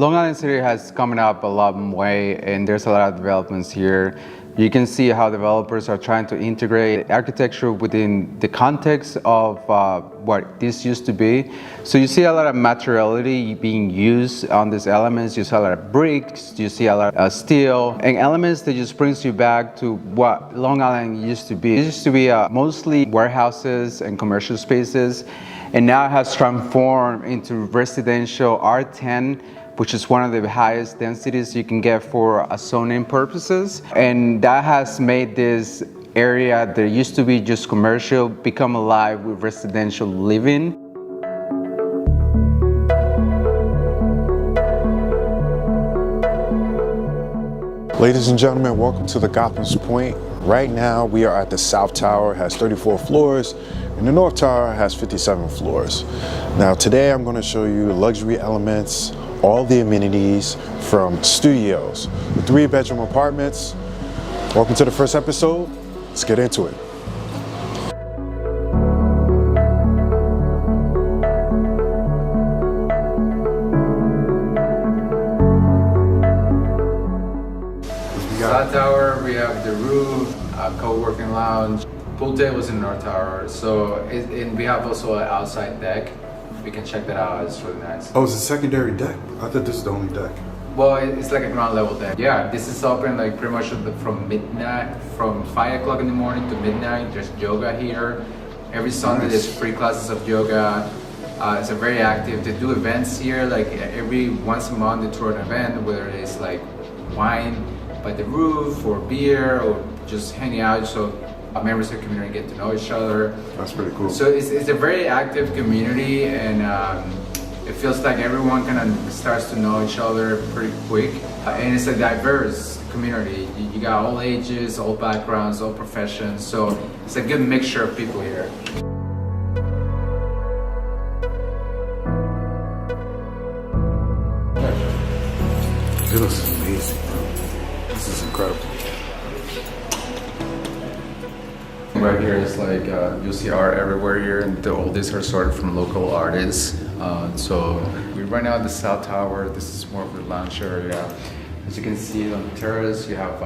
Long Island City has come up a long way, and there's a lot of developments here. You can see how developers are trying to integrate architecture within the context of what this used to be. So you see a lot of materiality being used on these elements. You see a lot of bricks, you see a lot of steel, and elements that just brings you back to what Long Island used to be. It used to be mostly warehouses and commercial spaces, and now it has transformed into residential R10, which is one of the highest densities you can get for zoning purposes. And that has made this area that used to be just commercial become alive with residential living. Ladies and gentlemen, welcome to the Gotham Point. Right now we are at the South Tower. It has 34 floors, and the North Tower has 57 floors. Now today I'm going to show you luxury elements, all the amenities from studios, the 3-bedroom apartments. Welcome to the first episode. Let's get into it. South Tower, we have the roof, co-working lounge, pool tables in North Tower. So, and we have also an outside deck. We can check that out. It's really nice. Oh, it's a secondary deck? I thought this is the only deck. Well, it's like a ground level deck. Yeah, this is open like pretty much from midnight, from 5 o'clock in the morning to midnight. There's yoga here. Every Sunday there's free classes of yoga. It's a very active. They do events here, like every once a month they throw an event, whether it's like wine by the roof or beer or just hanging out. So members of the community get to know each other. That's pretty cool. So it's a very active community, and it feels like everyone kind of starts to know each other pretty quick. And it's a diverse community. You got all ages, all backgrounds, all professions. So it's a good mixture of people here. This is amazing. This is incredible. Right here is like you see art everywhere here, and all these are sorted from local artists. So we're right now at the South Tower. This is more of the lounge area. As you can see on the terrace, you have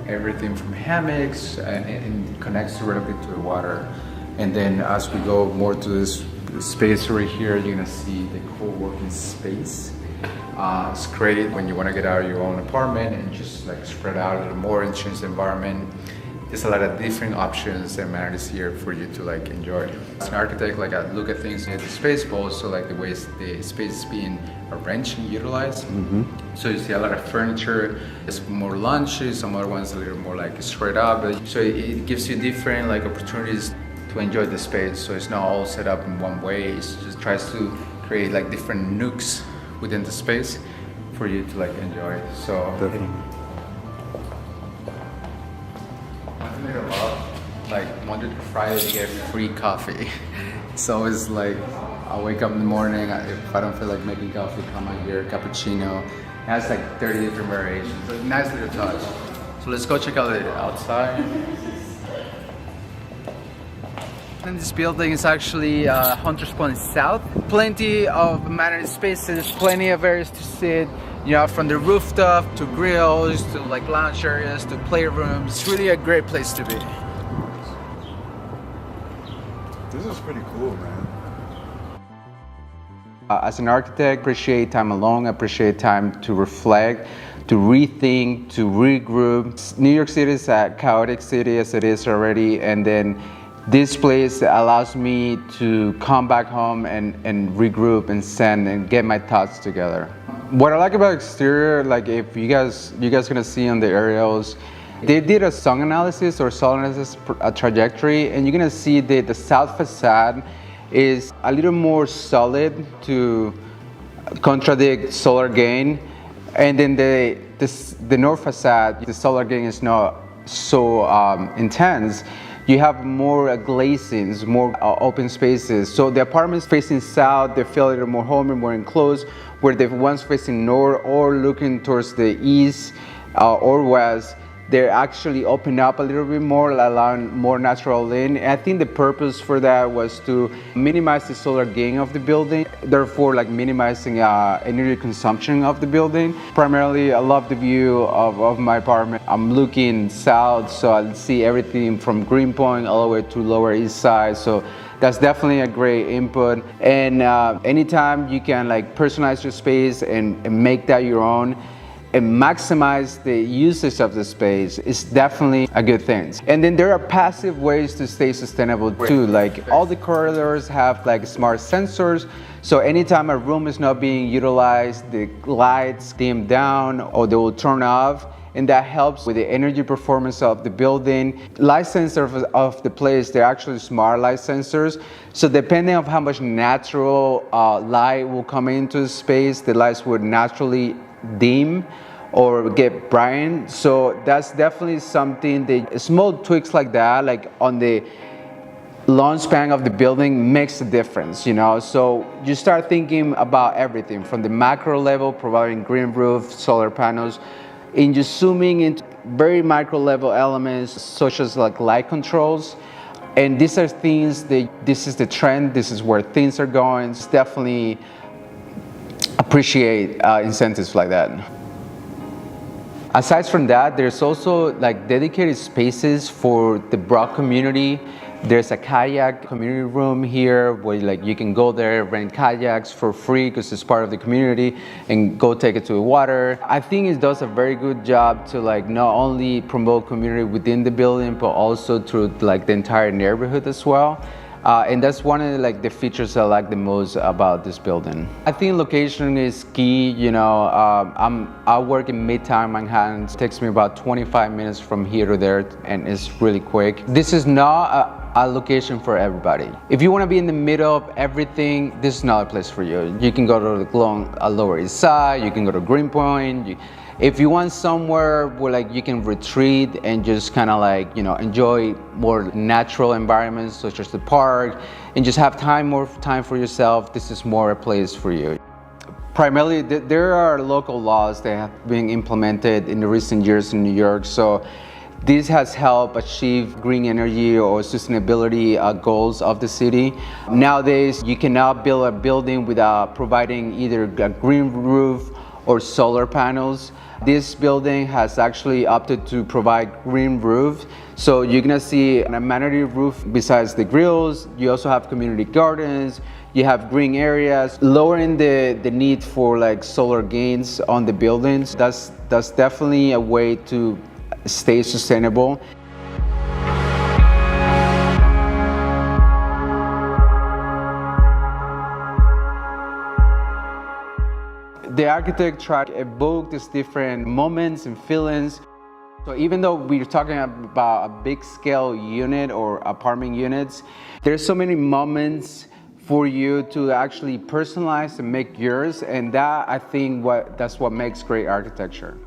everything from hammocks and connects directly to the water. And then as we go more to this space right here, you're gonna see the co-working space. It's great when you want to get out of your own apartment and just like spread out a little more and change the environment. There's a lot of different options and amenities here for you to like enjoy. As an architect, like I look at things in the space, but also like the ways the space is being arranged and utilized. So you see a lot of furniture. It's more lunchy, some other ones a little more like straight up. So it gives you different like opportunities to enjoy the space. So it's not all set up in one way. It just tries to create like different nooks within the space for you to like enjoy. So definitely. I love like Monday to Friday to get free coffee. So it's like I wake up in the morning, if I don't feel like making coffee, come out here, cappuccino. It has like 30 different variations. It's a nice little touch. So let's go check out the outside. And this building is actually Hunters Point South. Plenty of amenity spaces, plenty of areas to sit. You know, from the rooftop to grills to like lounge areas to playrooms. It's really a great place to be. This is pretty cool, man. As an architect, appreciate time alone, appreciate time to reflect, to rethink, to regroup. New York City is a chaotic city as it is already, and then this place allows me to come back home and regroup and send and get my thoughts together. What I like about exterior, like if you guys gonna see on the aerials, they did a song analysis or soil analysis trajectory, and you're gonna see that the south facade is a little more solid to contradict solar gain, and then the north facade, the solar gain is not so intense. You have more glazings, more open spaces. So the apartments facing south, they feel a little more homey, more enclosed, where the ones facing north or looking towards the east or west, They're actually open up a little bit more, allowing more natural light. And I think the purpose for that was to minimize the solar gain of the building, therefore like minimizing energy consumption of the building. Primarily, I love the view of my apartment. I'm looking south, so I see everything from Greenpoint all the way to Lower East Side. So that's definitely a great input. And anytime you can like personalize your space and make that your own, and maximize the usage of the space is definitely a good thing. And then there are passive ways to stay sustainable too. Like all the corridors have like smart sensors. So anytime a room is not being utilized, the lights dim down or they will turn off. And that helps with the energy performance of the building. Light sensors of the place, they're actually smart light sensors. So depending on how much natural light will come into the space, the lights would naturally dim or get brightened. So that's definitely something that small tweaks like that, like on the long span of the building, makes a difference, you know. So you start thinking about everything from the macro level, providing green roof, solar panels, and just zooming into very micro level elements such as like light controls. And these are things that this is the trend, this is where things are going. It's definitely appreciate incentives like that. Aside from that, there's also like dedicated spaces for the Brock community. There's a kayak community room here where like you can go there, rent kayaks for free because it's part of the community, and go take it to the water. I think it does a very good job to like not only promote community within the building, but also through like the entire neighborhood as well. And that's one of like the features I like the most about this building. I think location is key. You know, I work in Midtown Manhattan. It takes me about 25 minutes from here to there, and it's really quick. This is not a location for everybody. If you want to be in the middle of everything, this is not a place for you. You can go to the Lower East Side. You can go to Greenpoint. If you want somewhere where like you can retreat and just kind of like, you know, enjoy more natural environments such as the park and just have more time for yourself, this is more a place for you. Primarily, there are local laws that have been implemented in the recent years in New York. So this has helped achieve green energy or sustainability goals of the city. Nowadays, you cannot build a building without providing either a green roof or solar panels. This building has actually opted to provide green roof. So you're gonna see an amenity roof besides the grills. You also have community gardens. You have green areas, lowering the need for like solar gains on the buildings. That's definitely a way to stay sustainable. The architect tried to evoke these different moments and feelings. So even though we're talking about a big scale unit or apartment units, there's so many moments for you to actually personalize and make yours, and that I think that's what makes great architecture.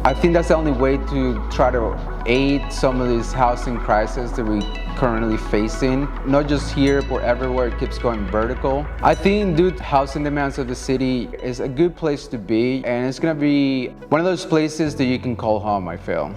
I think that's the only way to try to aid some of these housing crises that we're currently facing. Not just here, but everywhere it keeps going vertical. I think due to housing demands of the city is a good place to be, and it's gonna be one of those places that you can call home, I feel.